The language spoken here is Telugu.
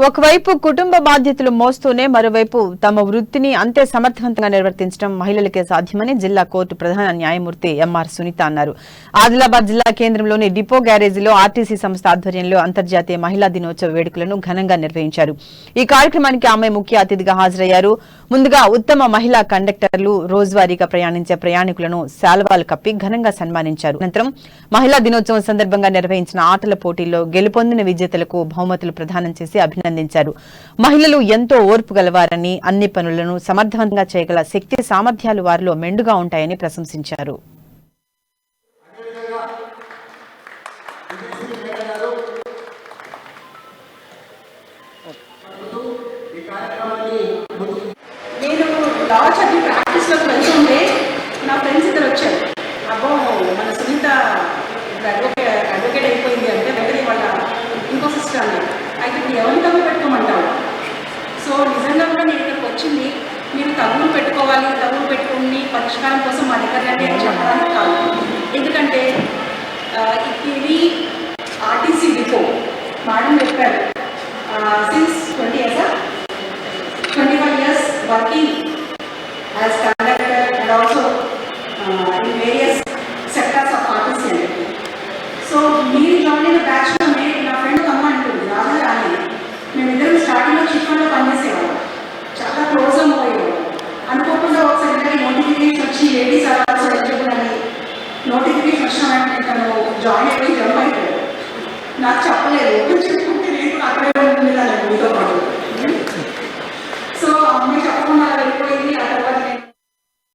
ఒకవైపు కుటుంబ బాధ్యతలు మోస్తూనే మరోవైపు తమ వృత్తిని అంతే సమర్థవంతంగా నిర్వర్తించడం మహిళలకే సాధ్యమని జిల్లా కోర్టు ప్రధాన న్యాయమూర్తి ఎంఆర్ సునీత అన్నారు. ఆదిలాబాద్ జిల్లా కేంద్రంలోని డిపో గ్యారేజీలో ఆర్టీసీ సంస్థ ఆధ్వర్యంలో అంతర్జాతీయ మహిళా దినోత్సవ వేడుకలను ఘనంగా నిర్వహించారు. ఈ కార్యక్రమానికి ఆమె ముఖ్య అతిథిగా హాజరయ్యారు. ముందుగా ఉత్తమ మహిళా కండక్టర్లు, రోజువారీగా ప్రయాణించే ప్రయాణికులను శాల్వాలు కప్పి ఘనంగా సన్మానించారు. అనంతరం మహిళా దినోత్సవం సందర్భంగా నిర్వహించిన ఆటల పోటీల్లో గెలుపొందిన విజేతలకు బహుమతులు ప్రదానం చేసి అభినందించారు. మహిళలు ఎంతో ఓర్పు గలవారని, అన్ని పనులను సమర్థవంతంగా చేయగల శక్తి సామర్థ్యాలు వారిలో మెండుగా ఉంటాయని ప్రశంసించారు. లా చదివి ప్రాక్టీస్లోకి వెళ్తుంటే నా ఫ్రెండ్స్ ఇద్దరు వచ్చారు. అబ్బో మన సునీత అడ్వకేట్ అయిపోయింది అంటే వెంటనే వాళ్ళ ఇంకో సిస్టర్ అన్నారు, అయితే ఎవరిని తగులు పెట్టుకోమంటావు. సో నిజంగా కూడా నేను ఇక్కడికి వచ్చింది మీరు తగులు పెట్టుకోవాలి, తగులు పెట్టుకుని పరిష్కారం కోసం మా దగ్గరనే చెప్పడానికి కాదు. ఎందుకంటే ఇది ఆర్టీసీ డిపో మేడం చెప్పారు, since 21 years working as conductor and also in various